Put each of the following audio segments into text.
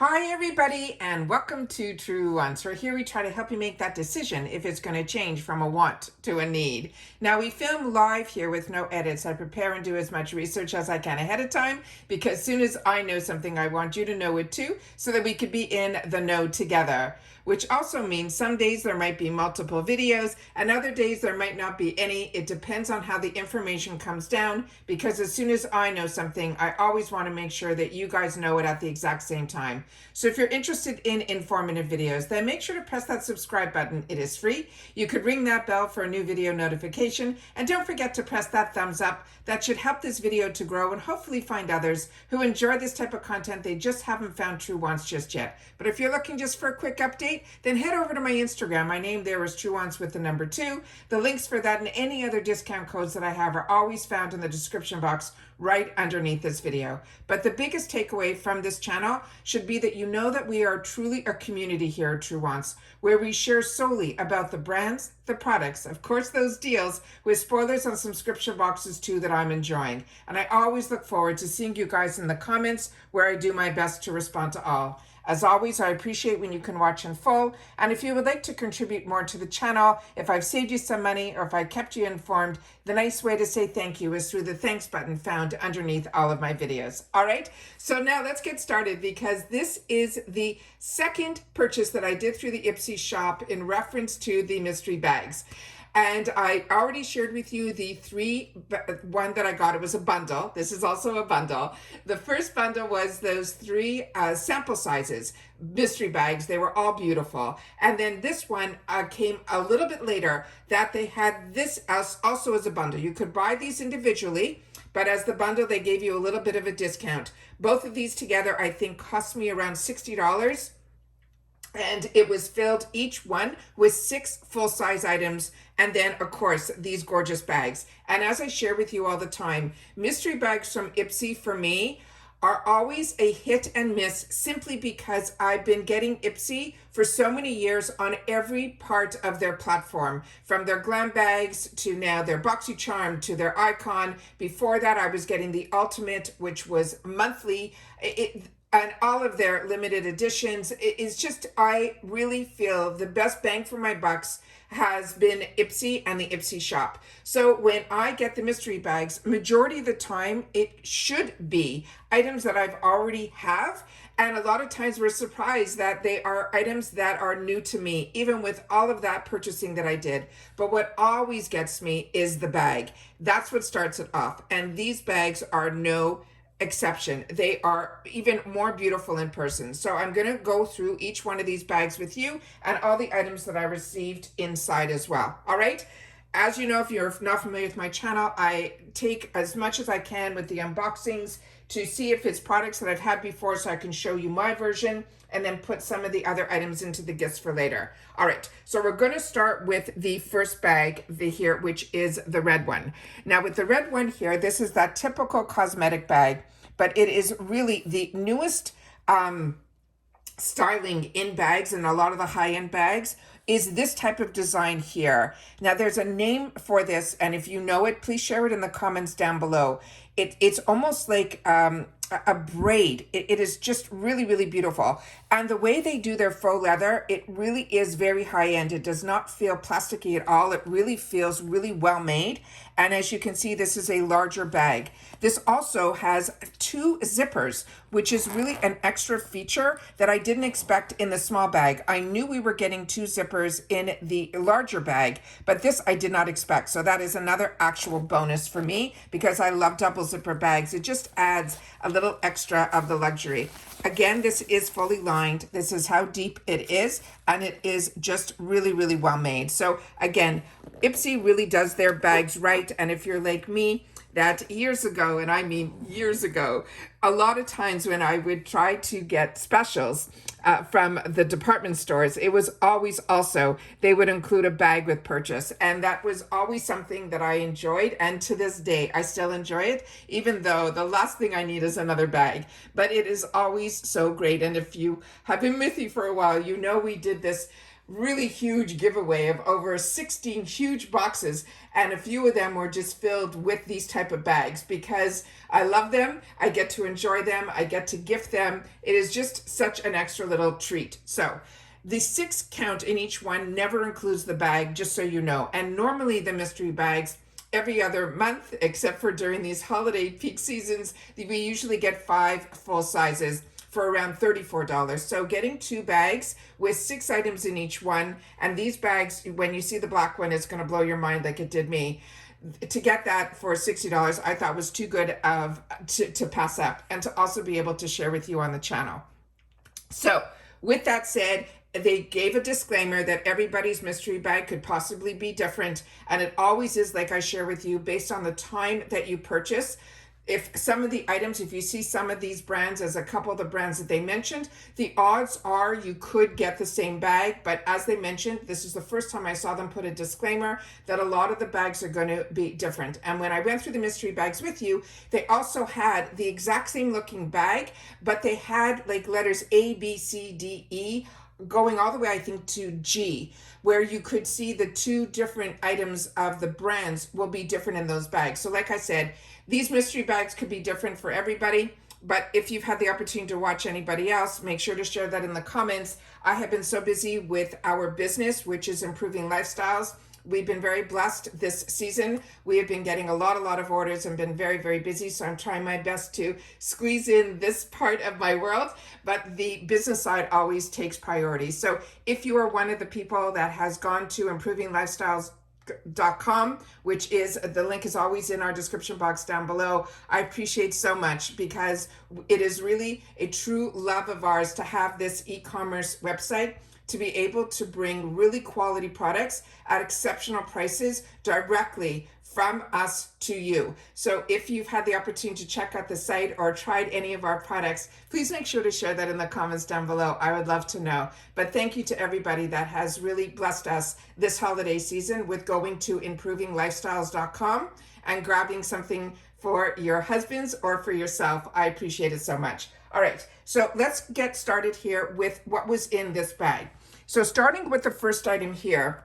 Hi everybody and welcome to Truewants, where here we try to help you make that decision if it's going to change from a want to a need. Now we film live here with no edits. I prepare and do as much research as I can ahead of time because as soon as I know something I want you to know it too, so that we could be in the know together. Which also means some days there might be multiple videos and other days there might not be any. It depends on how the information comes down, because as soon as I know something, I always want to make sure that you guys know it at the exact same time. So if you're interested in informative videos, then make sure to press that subscribe button. It is free. You could ring that bell for a new video notification, and don't forget to press that thumbs up. That should help this video to grow and hopefully find others who enjoy this type of content. They just haven't found Truewants just yet. But if you're looking just for a quick update, then head over to my Instagram. My name there is Truewants with the number 2. The links for that and any other discount codes that I have are always found in the description box right underneath this video. But the biggest takeaway from this channel should be that you know that we are truly a community here at Truewants, where we share solely about the brands, the products, of course those deals, with spoilers on subscription boxes too that I'm enjoying. And I always look forward to seeing you guys in the comments, where I do my best to respond to all. As always, I appreciate when you can watch in full, and if you would like to contribute more to the channel, if I've saved you some money or if I kept you informed, the nice way to say thank you is through the thanks button found underneath all of my videos. All right, so now let's get started, because this is the second purchase that I did through the IPSY shop in reference to the mystery bags. And I already shared with you the one that I got. It was a bundle. This is also a bundle. The first bundle was those 3 sample sizes, mystery bags. They were all beautiful. And then this one came a little bit later, that they had this also as a bundle. You could buy these individually, but as the bundle, they gave you a little bit of a discount. Both of these together, I think, cost me around $60. And it was filled, each one, with 6 full-size items, and then of course these gorgeous bags. And as I share with you all the time, mystery bags from IPSY for me are always a hit and miss, simply because I've been getting IPSY for so many years on every part of their platform, from their glam bags to now their BoxyCharm to their icon. Before that, I was getting the ultimate, which was monthly. And all of their limited editions. It's just, I really feel the best bang for my bucks has been IPSY and the IPSY shop. So when I get the mystery bags, majority of the time it should be items that I've already have. And a lot of times we're surprised that they are items that are new to me, even with all of that purchasing that I did. But what always gets me is the bag. That's what starts it off. And these bags are no exception. They are even more beautiful in person. So I'm going to go through each one of these bags with you and all the items that I received inside as well. All right. As you know, if you're not familiar with my channel, I take as much as I can with the unboxings to see if it's products that I've had before, so I can show you my version and then put some of the other items into the gifts for later. All right, so we're going to start with the first bag here, which is the red one. Now with the red one here, this is that typical cosmetic bag, but it is really the newest styling in bags, and a lot of the high-end bags is this type of design here. Now there's a name for this, and if you know it, please share it in the comments down below. It's almost like a braid. It is just really, really beautiful. And the way they do their faux leather, it really is very high-end. It does not feel plasticky at all. It really feels really well made. And as you can see, this is a larger bag. This also has 2 zippers, which is really an extra feature that I didn't expect in the small bag. I knew we were getting 2 zippers in the larger bag, but this I did not expect. So that is another actual bonus for me, because I love double zipper bags. It just adds a little extra of the luxury. Again, this is fully lined. This is how deep it is, and it is just really, really well made. So again, IPSY really does their bags right. And if you're like me, that years ago, and I mean years ago, a lot of times when I would try to get specials from the department stores, it was always also, they would include a bag with purchase. And that was always something that I enjoyed. And to this day, I still enjoy it, even though the last thing I need is another bag. But it is always so great. And if you have been with me for a while, you know we did this really huge giveaway of over 16 huge boxes, and a few of them were just filled with these type of bags because I love them. I get to enjoy them. I get to gift them. It is just such an extra little treat. So the 6 count in each one never includes the bag, just so you know. And normally the mystery bags every other month, except for during these holiday peak seasons, we usually get 5 full sizes for around $34. So getting 2 bags with 6 items in each one, and these bags, when you see the black one, it's going to blow your mind like it did me. To get that for $60, I thought was too good to pass up, and to also be able to share with you on the channel. So with that said, they gave a disclaimer that everybody's mystery bag could possibly be different, and it always is, like I share with you, based on the time that you purchase. If some of the items, if you see some of these brands as a couple of the brands that they mentioned, the odds are you could get the same bag. But as they mentioned, this is the first time I saw them put a disclaimer that a lot of the bags are going to be different. And when I went through the mystery bags with you, they also had the exact same looking bag, but they had like letters A, B, C, D, E, going all the way, I think, to G, where you could see the 2 different items of the brands will be different in those bags. So like I said, these mystery bags could be different for everybody, but if you've had the opportunity to watch anybody else, make sure to share that in the comments. I have been so busy with our business, which is improving lifestyles. We've been very blessed this season. We have been getting a lot of orders and been very, very busy. So I'm trying my best to squeeze in this part of my world, but the business side always takes priority. So if you are one of the people that has gone to improvinglifestyles.com, which is, the link is always in our description box down below, I appreciate so much, because it is really a true love of ours to have this e-commerce website, to be able to bring really quality products at exceptional prices directly from us to you. So if you've had the opportunity to check out the site or tried any of our products, please make sure to share that in the comments down below. I would love to know. But thank you to everybody that has really blessed us this holiday season with going to improvinglifestyles.com and grabbing something for your husbands or for yourself. I appreciate it so much. All right, so let's get started here with what was in this bag. So starting with the first item here,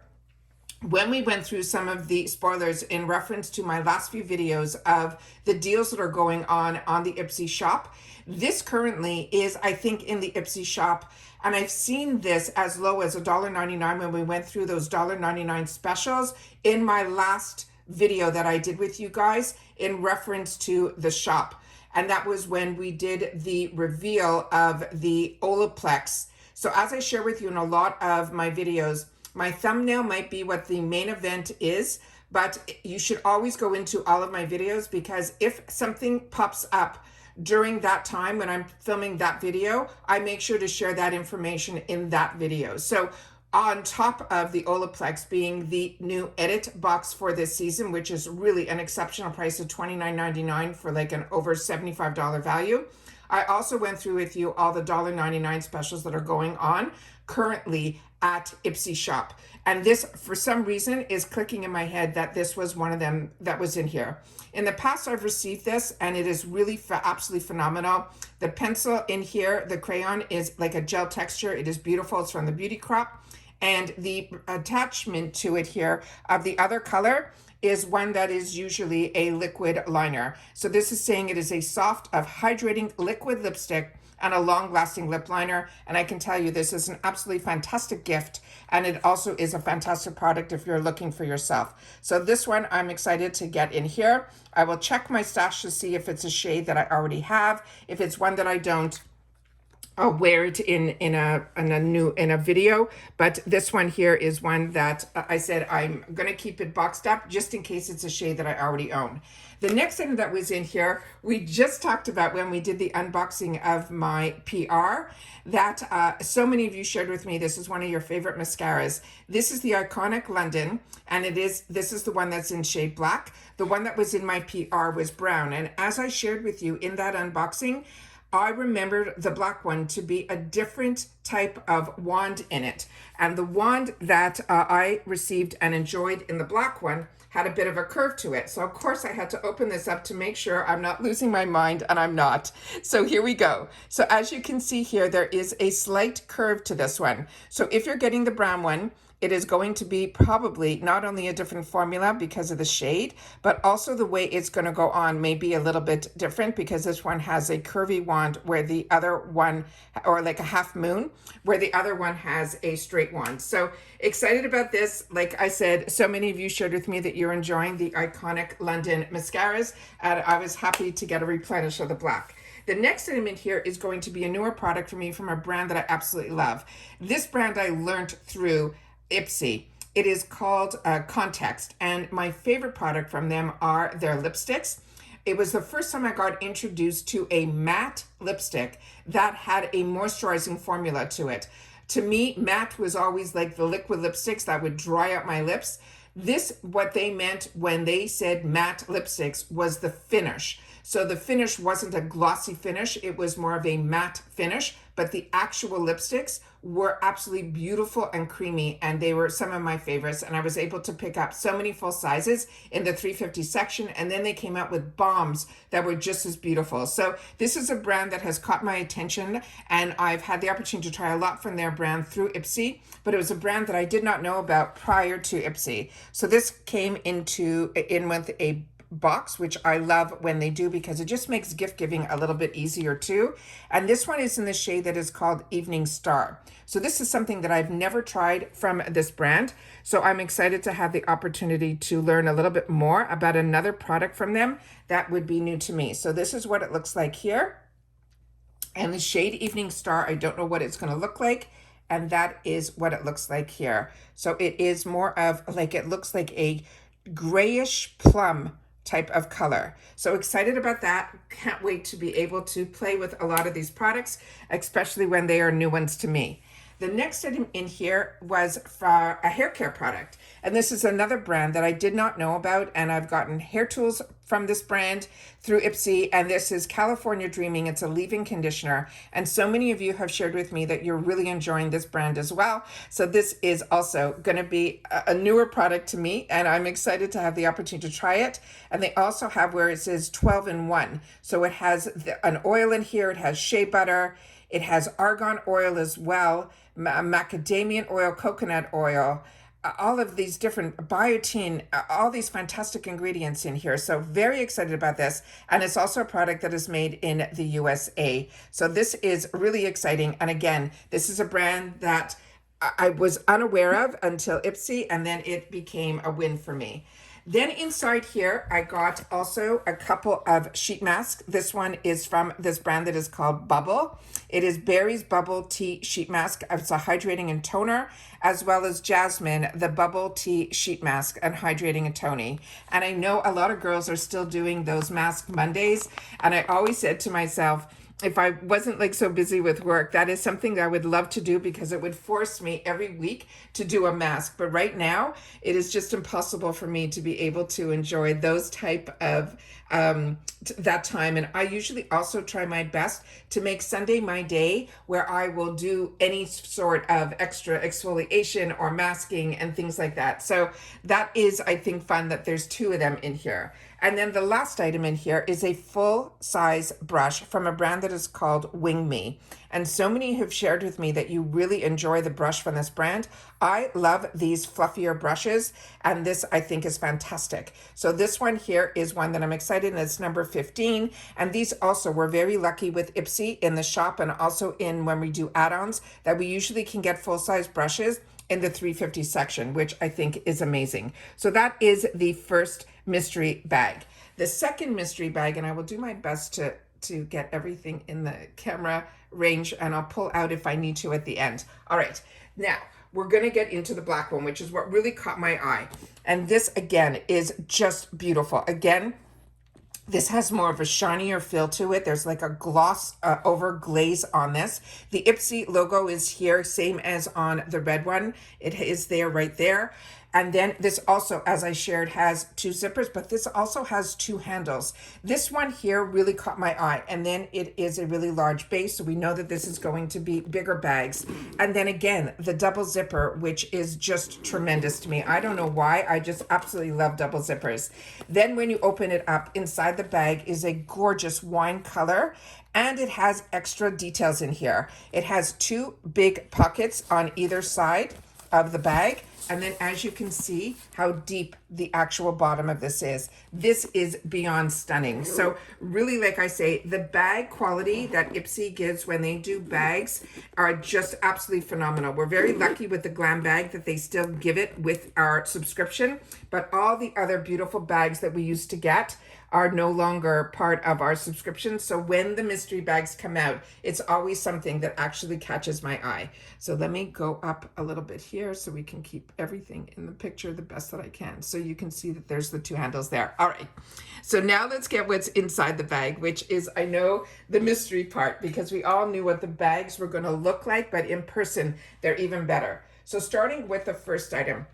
when we went through some of the spoilers in reference to my last few videos of the deals that are going on the IPSY shop, this currently is, I think, in the IPSY shop, and I've seen this as low as $1.99 when we went through those $1.99 specials in my last video that I did with you guys in reference to the shop. And that was when we did the reveal of the Olaplex. So as I share with you in a lot of my videos, my thumbnail might be what the main event is, but you should always go into all of my videos, because if something pops up during that time when I'm filming that video, I make sure to share that information in that video. So on top of the Olaplex being the new edit box for this season, which is really an exceptional price of $29.99 for like an over $75 value, I also went through with you all the $1.99 specials that are going on currently at IPSY shop. And this, for some reason, is clicking in my head that this was one of them that was in here. In the past, I've received this, and it is really absolutely phenomenal. The pencil in here, the crayon, is like a gel texture. It is beautiful. It's from the Beauty Crop. And the attachment to it here of the other color is one that is usually a liquid liner. So this is saying it is a soft of hydrating liquid lipstick and a long-lasting lip liner. And I can tell you this is an absolutely fantastic gift, and it also is a fantastic product if you're looking for yourself. So this one I'm excited to get in here. I will check my stash to see if it's a shade that I already have. If it's one that I don't, I'll wear it in a video, but this one here is one that I said I'm gonna keep it boxed up just in case it's a shade that I already own. The next item that was in here, we just talked about when we did the unboxing of my PR, that so many of you shared with me. This is one of your favorite mascaras. This is the Iconic London, and this is the one that's in shade black. The one that was in my PR was brown, and as I shared with you in that unboxing, I remembered the black one to be a different type of wand in it. And the wand that I received and enjoyed in the black one had a bit of a curve to it. So of course I had to open this up to make sure I'm not losing my mind, and I'm not. So here we go. So as you can see here, there is a slight curve to this one. So if you're getting the brown one, it is going to be probably not only a different formula because of the shade, but also the way it's going to go on may be a little bit different, because this one has a curvy wand where the other one, or like a half moon, where the other one has a straight wand. So excited about this. Like I said, so many of you shared with me that you're enjoying the iconic London mascaras, and I was happy to get a replenish of the black. The next item in here is going to be a newer product for me from a brand that I absolutely love. This brand I learned through IPSY. It is called Context, and my favorite product from them are their lipsticks. It was the first time I got introduced to a matte lipstick that had a moisturizing formula to it. To me, matte was always like the liquid lipsticks that would dry up my lips. This, what they meant when they said matte lipsticks, was the finish. So the finish wasn't a glossy finish, it was more of a matte finish, but the actual lipsticks were absolutely beautiful and creamy, and they were some of my favorites, and I was able to pick up so many full sizes in the 350 section, and then they came out with bombs that were just as beautiful. So this is a brand that has caught my attention, and I've had the opportunity to try a lot from their brand through IPSY, but it was a brand that I did not know about prior to IPSY. So this came in with a box, which I love when they do, because it just makes gift giving a little bit easier too. And this one is in the shade that is called Evening Star. So this is something that I've never tried from this brand. So I'm excited to have the opportunity to learn a little bit more about another product from them that would be new to me. So this is what it looks like here. And the shade Evening Star, I don't know what it's going to look like. And that is what it looks like here. So it is more of like, it looks like a grayish plum type of color. So excited about that. Can't wait to be able to play with a lot of these products, especially when they are new ones to me. The next item in here was for a hair care product. And this is another brand that I did not know about. And I've gotten hair tools from this brand through IPSY. And this is California Dreaming. It's a leave-in conditioner. And so many of you have shared with me that you're really enjoying this brand as well. So this is also going to be a newer product to me. And I'm excited to have the opportunity to try it. And they also have where it says 12 in 1. So it has an oil in here. It has shea butter. It has argan oil as well, macadamia oil, coconut oil, all of these different biotin, all these fantastic ingredients in here. So very excited about this. And it's also a product that is made in the USA. So this is really exciting. And again, this is a brand that I was unaware of until IPSY, and then it became a win for me. Then inside here, I got also a couple of sheet masks. This one is from this brand that is called Bubble. It is Berry's Bubble Tea Sheet Mask. It's a hydrating and toner, as well as Jasmine, the Bubble Tea Sheet Mask and hydrating and toning. And I know a lot of girls are still doing those Mask Mondays. And I always said to myself, if I wasn't like so busy with work, that is something that I would love to do, because it would force me every week to do a mask. But right now, it is just impossible for me to be able to enjoy those type of that time. And I usually also try my best to make Sunday my day where I will do any sort of extra exfoliation or masking and things like that. So that is, I think, fun that there's two of them in here. And then the last item in here is a full size brush from a brand that is called Wing Me. And so many have shared with me that you really enjoy the brush from this brand. I love these fluffier brushes, and this I think is fantastic. So this one here is one that I'm excited, and it's number 15. And these also, we're very lucky with IPSY in the shop, and also in when we do add-ons, that we usually can get full size brushes in the 350 section, which I think is amazing. So that is the first mystery bag. The second mystery bag, and I will do my best to get everything in the camera range, and I'll pull out if I need to at the end. All right, now we're gonna get into the black one, which is what really caught my eye. And this again is just beautiful. Again, this has more of a shinier feel to it. There's like a gloss over glaze on this. The IPSY logo is here, same as on the red one. It is there right there. And then this also, as I shared, has 2 zippers, but this also has 2 handles. This one here really caught my eye. And then it is a really large base, so we know that this is going to be bigger bags. And then again, the double zipper, which is just tremendous to me. I don't know why, I just absolutely love double zippers. Then when you open it up, inside the bag is a gorgeous wine color, and it has extra details in here. It has 2 big pockets on either side of the bag. And then as you can see how deep the actual bottom of this is. This is beyond stunning. So really, like I say, the bag quality that IPSY gives when they do bags are just absolutely phenomenal. We're very lucky with the Glam bag that they still give it with our subscription, but all the other beautiful bags that we used to get are no longer part of our subscription. So when the mystery bags come out, it's always something that actually catches my eye. So let me go up a little bit here so we can keep everything in the picture the best that I can. So you can see that there's the 2 handles there. All right. So now let's get what's inside the bag, which is, I know, the mystery part, because we all knew what the bags were going to look like, but in person, they're even better. So starting with the first item.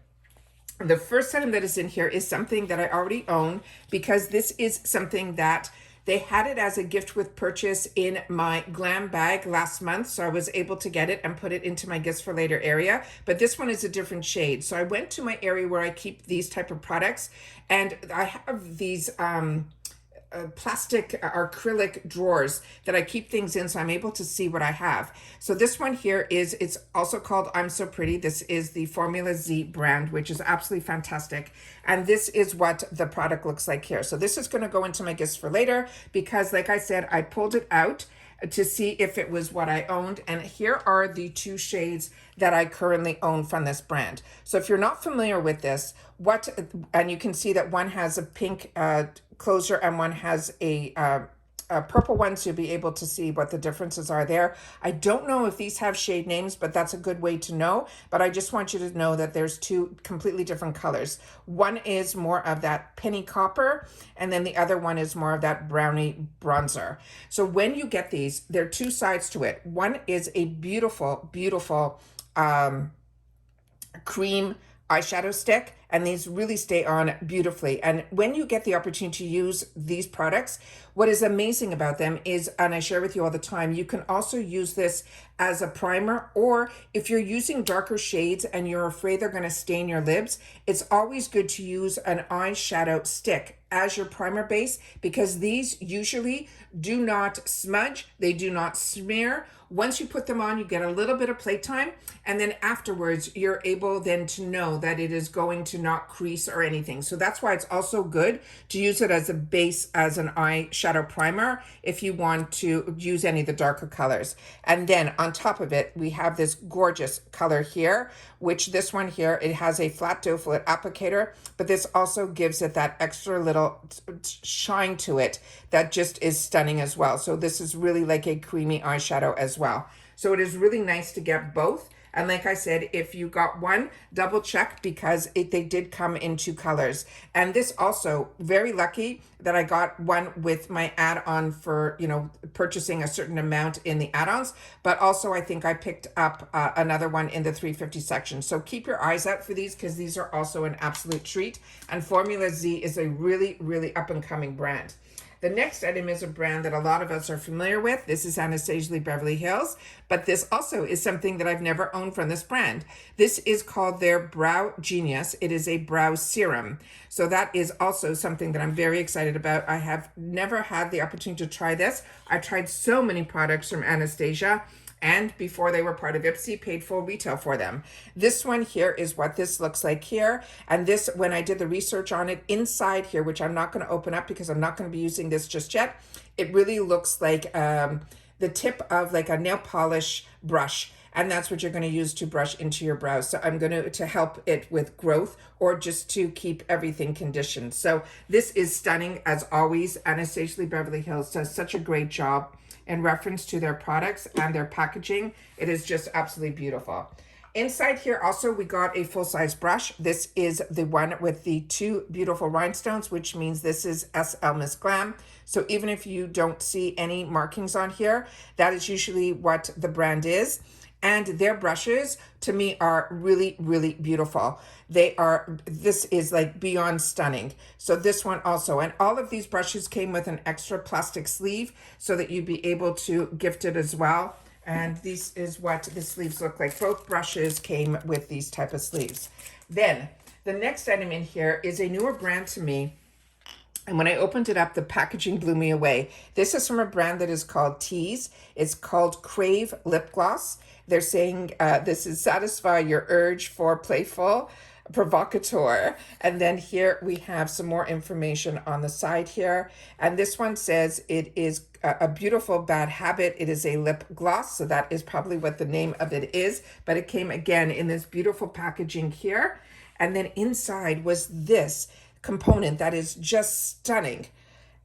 The first item that is in here is something that I already own, because this is something that they had it as a gift with purchase in my Glam bag last month. So I was able to get it and put it into my gifts for later area. But this one is a different shade. So I went to my area where I keep these type of products, and I have these plastic acrylic drawers that I keep things in, so I'm able to see what I have. So this one here is, it's also called I'm So Pretty. This is the Formula Z brand, which is absolutely fantastic. And this is what the product looks like here. So this is going to go into my gifts for later, because like I said, I pulled it out to see if it was what I owned. And here are the 2 shades that I currently own from this brand. So if you're not familiar with this, and you can see that one has a pink closure and one has a purple one, so you'll be able to see what the differences are there. I don't know if these have shade names, but that's a good way to know. But I just want you to know that there's 2 completely different colors. One is more of that penny copper, and then the other one is more of that brownie bronzer. So when you get these, there are 2 sides to it. One is a beautiful, beautiful cream eyeshadow stick, and these really stay on beautifully. And when you get the opportunity to use these products, what is amazing about them is, and I share with you all the time, you can also use this as a primer, or if you're using darker shades and you're afraid they're going to stain your lips, it's always good to use an eyeshadow stick as your primer base, because these usually do not smudge, they do not smear. Once you put them on, you get a little bit of playtime, and then afterwards you're able then to know that it is going to not crease or anything. So that's why it's also good to use it as a base, as an eyeshadow primer, if you want to use any of the darker colors. And then on top of it, we have this gorgeous color here, which this one here, it has a flat doe foot applicator, but this also gives it that extra little shine to it that just is stunning as well. So this is really like a creamy eyeshadow as well. So it is really nice to get both. And like I said, if you got one, double check, because they did come in 2 colors. And this also, very lucky that I got one with my add-on for, you know, purchasing a certain amount in the add-ons. But also I think I picked up another one in the 350 section. So keep your eyes out for these, because these are also an absolute treat. And Formula Z is a really, really up-and-coming brand. The next item is a brand that a lot of us are familiar with. This is Anastasia Beverly Hills, but this also is something that I've never owned from this brand. This is called their Brow Genius. It is a brow serum. So that is also something that I'm very excited about. I have never had the opportunity to try this. I tried so many products from Anastasia, and before they were part of IPSY, paid full retail for them. This one here is what this looks like here. And this, when I did the research on it, inside here, which I'm not going to open up because I'm not going to be using this just yet, it really looks like the tip of like a nail polish brush. And that's what you're going to use to brush into your brows. So I'm going to help it with growth, or just to keep everything conditioned. So this is stunning as always. Anastasia Beverly Hills does such a great job in reference to their products and their packaging. It is just absolutely beautiful. Inside here also, we got a full-size brush. This is the one with the 2 beautiful rhinestones, which means this is SL Miss Glam. So even if you don't see any markings on here, that is usually what the brand is. And their brushes to me are really, really beautiful. This is like beyond stunning. So this one also, and all of these brushes came with an extra plastic sleeve so that you'd be able to gift it as well. And this is what the sleeves look like. Both brushes came with these type of sleeves. Then the next item in here is a newer brand to me. And when I opened it up, the packaging blew me away. This is from a brand that is called Tease. It's called Crave Lip Gloss. They're saying this is satisfy your urge for playful provocateur. And then here we have some more information on the side here. And this one says it is a beautiful bad habit. It is a lip gloss. So that is probably what the name of it is. But it came again in this beautiful packaging here. And then inside was this component that is just stunning.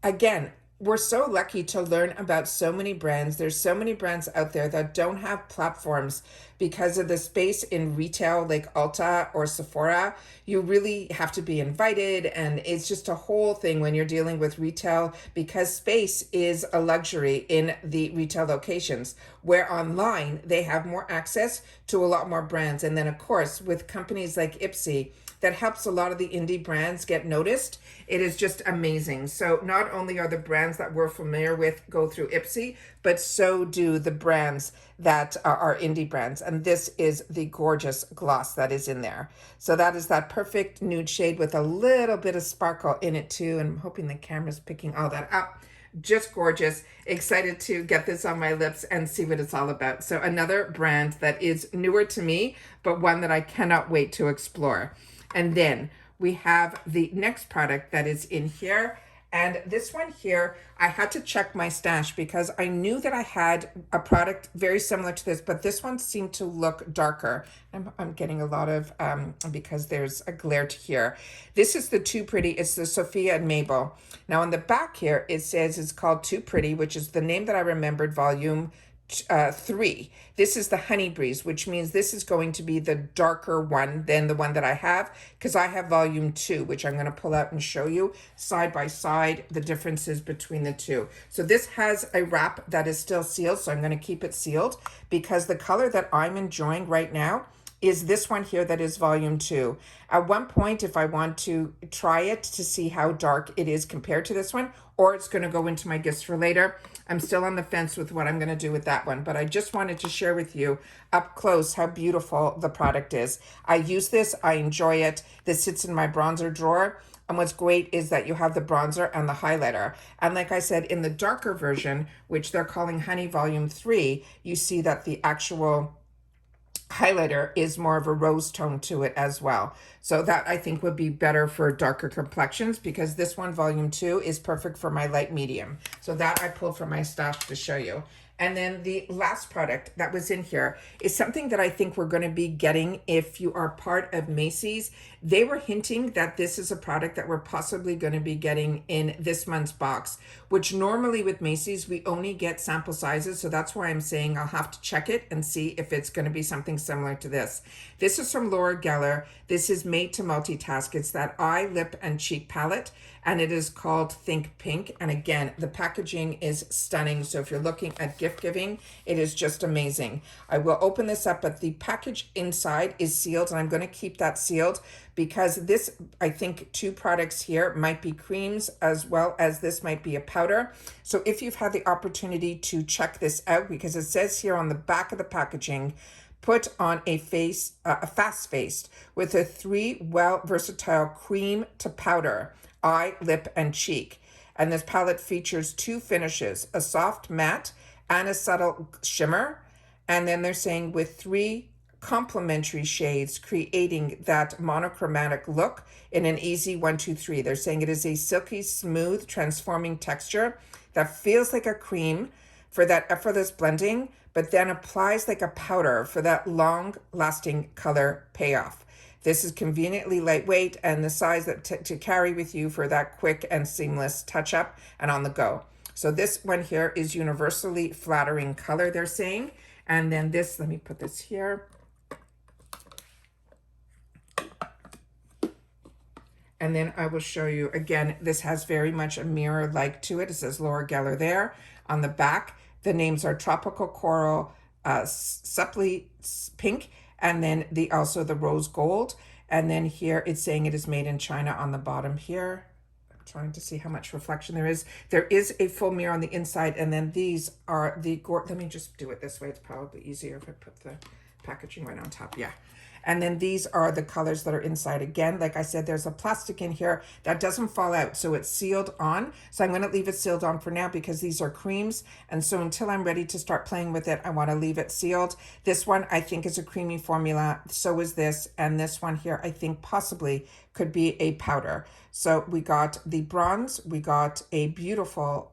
Again, we're so lucky to learn about so many brands. There's so many brands out there that don't have platforms because of the space in retail like Ulta or Sephora. You really have to be invited, and it's just a whole thing when you're dealing with retail because space is a luxury in the retail locations, where online they have more access to a lot more brands. And then of course with companies like IPSY, that helps a lot of the indie brands get noticed. It is just amazing. So not only are the brands that we're familiar with go through IPSY, but so do the brands that are indie brands. And this is the gorgeous gloss that is in there. So that is that perfect nude shade with a little bit of sparkle in it too. And I'm hoping the camera's picking all that up. Just gorgeous. Excited to get this on my lips and see what it's all about. So another brand that is newer to me, but one that I cannot wait to explore. And then we have the next product that is in here. And this one here, I had to check my stash because I knew that I had a product very similar to this, but this one seemed to look darker. I'm getting a lot of, because there's a glare to here. This is the Too Pretty. It's the Sophia and Mabel. Now on the back here, it says it's called Too Pretty, which is the name that I remembered, volume 3. This is the Honey Breeze, which means this is going to be the darker one than the one that I have, because I have volume 2, which I'm going to pull out and show you side by side the differences between the two. So this has a wrap that is still sealed, so I'm going to keep it sealed because the color that I'm enjoying right now is this one here that is volume 2. At one point, if I want to try it to see how dark it is compared to this one, or it's going to go into my gifts for later, I'm still on the fence with what I'm going to do with that one, but I just wanted to share with you up close how beautiful the product is. I use this, I enjoy it. This sits in my bronzer drawer. And what's great is that you have the bronzer and the highlighter. And like I said, in the darker version, which they're calling Honey Volume 3, you see that the actual highlighter is more of a rose tone to it as well. So that I think would be better for darker complexions, because this one, volume 2, is perfect for my light medium. So that I pulled from my stash to show you. And then the last product that was in here is something that I think we're going to be getting if you are part of Macy's. They were hinting that this is a product that we're possibly going to be getting in this month's box, which normally with Macy's, we only get sample sizes. So that's why I'm saying I'll have to check it and see if it's going to be something similar to this. This is from Laura Geller. This is made to multitask. It's that eye, lip, and cheek palette, and it is called Think Pink. And again, the packaging is stunning. So if you're looking at gift giving, it is just amazing. I will open this up, but the package inside is sealed, and I'm going to keep that sealed because this, I think 2 products here might be creams as well as this might be a powder. So if you've had the opportunity to check this out, because it says here on the back of the packaging, put on a fast faced with a 3 versatile cream to powder, eye, lip, and cheek. And this palette features 2 finishes, a soft matte and a subtle shimmer. And then they're saying with 3 complementary shades, creating that monochromatic look in an easy 1, 2, 3. They're saying it is a silky, smooth, transforming texture that feels like a cream for that effortless blending, but then applies like a powder for that long-lasting color payoff. This is conveniently lightweight and the size that to carry with you for that quick and seamless touch-up and on the go. So this one here is universally flattering color, they're saying. And then this, let me put this here. And then I will show you, again, this has very much a mirror-like to it. It says Laura Geller there. On the back, the names are Tropical Coral, supply pink, and then also the rose gold. And then here it's saying it is made in China on the bottom here. I'm trying to see how much reflection there is. There is a full mirror on the inside, and then these are the let me just do it this way. It's probably easier if I put the packaging right on top. Yeah. And then these are the colors that are inside. Again, like I said, there's a plastic in here that doesn't fall out, so it's sealed on. So I'm going to leave it sealed on for now because these are creams. And so until I'm ready to start playing with it, I want to leave it sealed. This one I think is a creamy formula. So is this. And this one here I think possibly could be a powder. So we got the bronze. We got a beautiful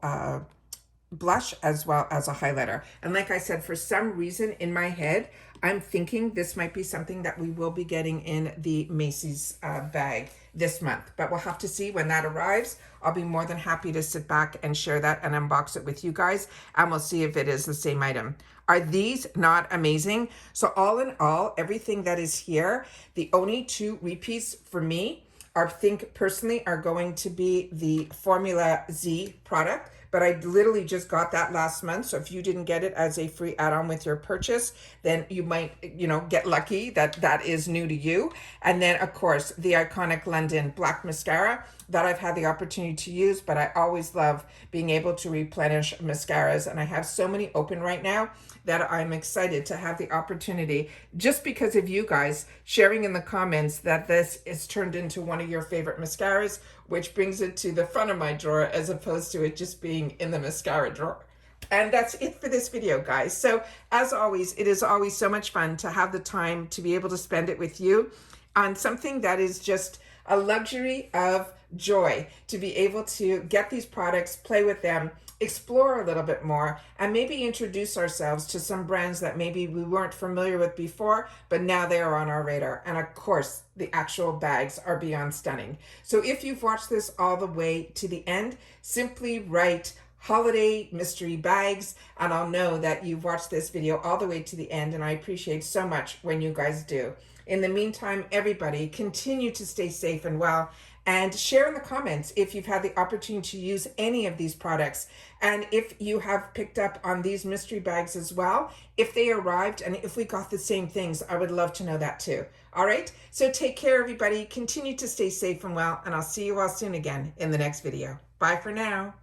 blush as well as a highlighter. And like I said, for some reason in my head, I'm thinking this might be something that we will be getting in the Macy's bag this month, but we'll have to see when that arrives. I'll be more than happy to sit back and share that and unbox it with you guys, and we'll see if it is the same item. Are these not amazing? So all in all, everything that is here, the only two repeats for me I think personally are going to be the Formula Z product, but I literally just got that last month. So if you didn't get it as a free add-on with your purchase, then you might, get lucky that that is new to you. And then of course, the iconic London Black Mascara that I've had the opportunity to use, but I always love being able to replenish mascaras. And I have so many open right now that I'm excited to have the opportunity, just because of you guys sharing in the comments that this is turned into one of your favorite mascaras, which brings it to the front of my drawer as opposed to it just being in the mascara drawer. And that's it for this video, guys. So as always, it is always so much fun to have the time to be able to spend it with you on something that is just a luxury of joy, to be able to get these products, play with them, explore a little bit more, and maybe introduce ourselves to some brands that maybe we weren't familiar with before, but now they are on our radar. And of course, the actual bags are beyond stunning. So if you've watched this all the way to the end, simply write holiday mystery bags, and I'll know that you've watched this video all the way to the end, and I appreciate so much when you guys do. In the meantime, everybody, continue to stay safe and well, and share in the comments if you've had the opportunity to use any of these products, and if you have picked up on these mystery bags as well, if they arrived and if we got the same things. I would love to know that too. All right, so take care, everybody. Continue to stay safe and well, and I'll see you all soon again in the next video. Bye for now.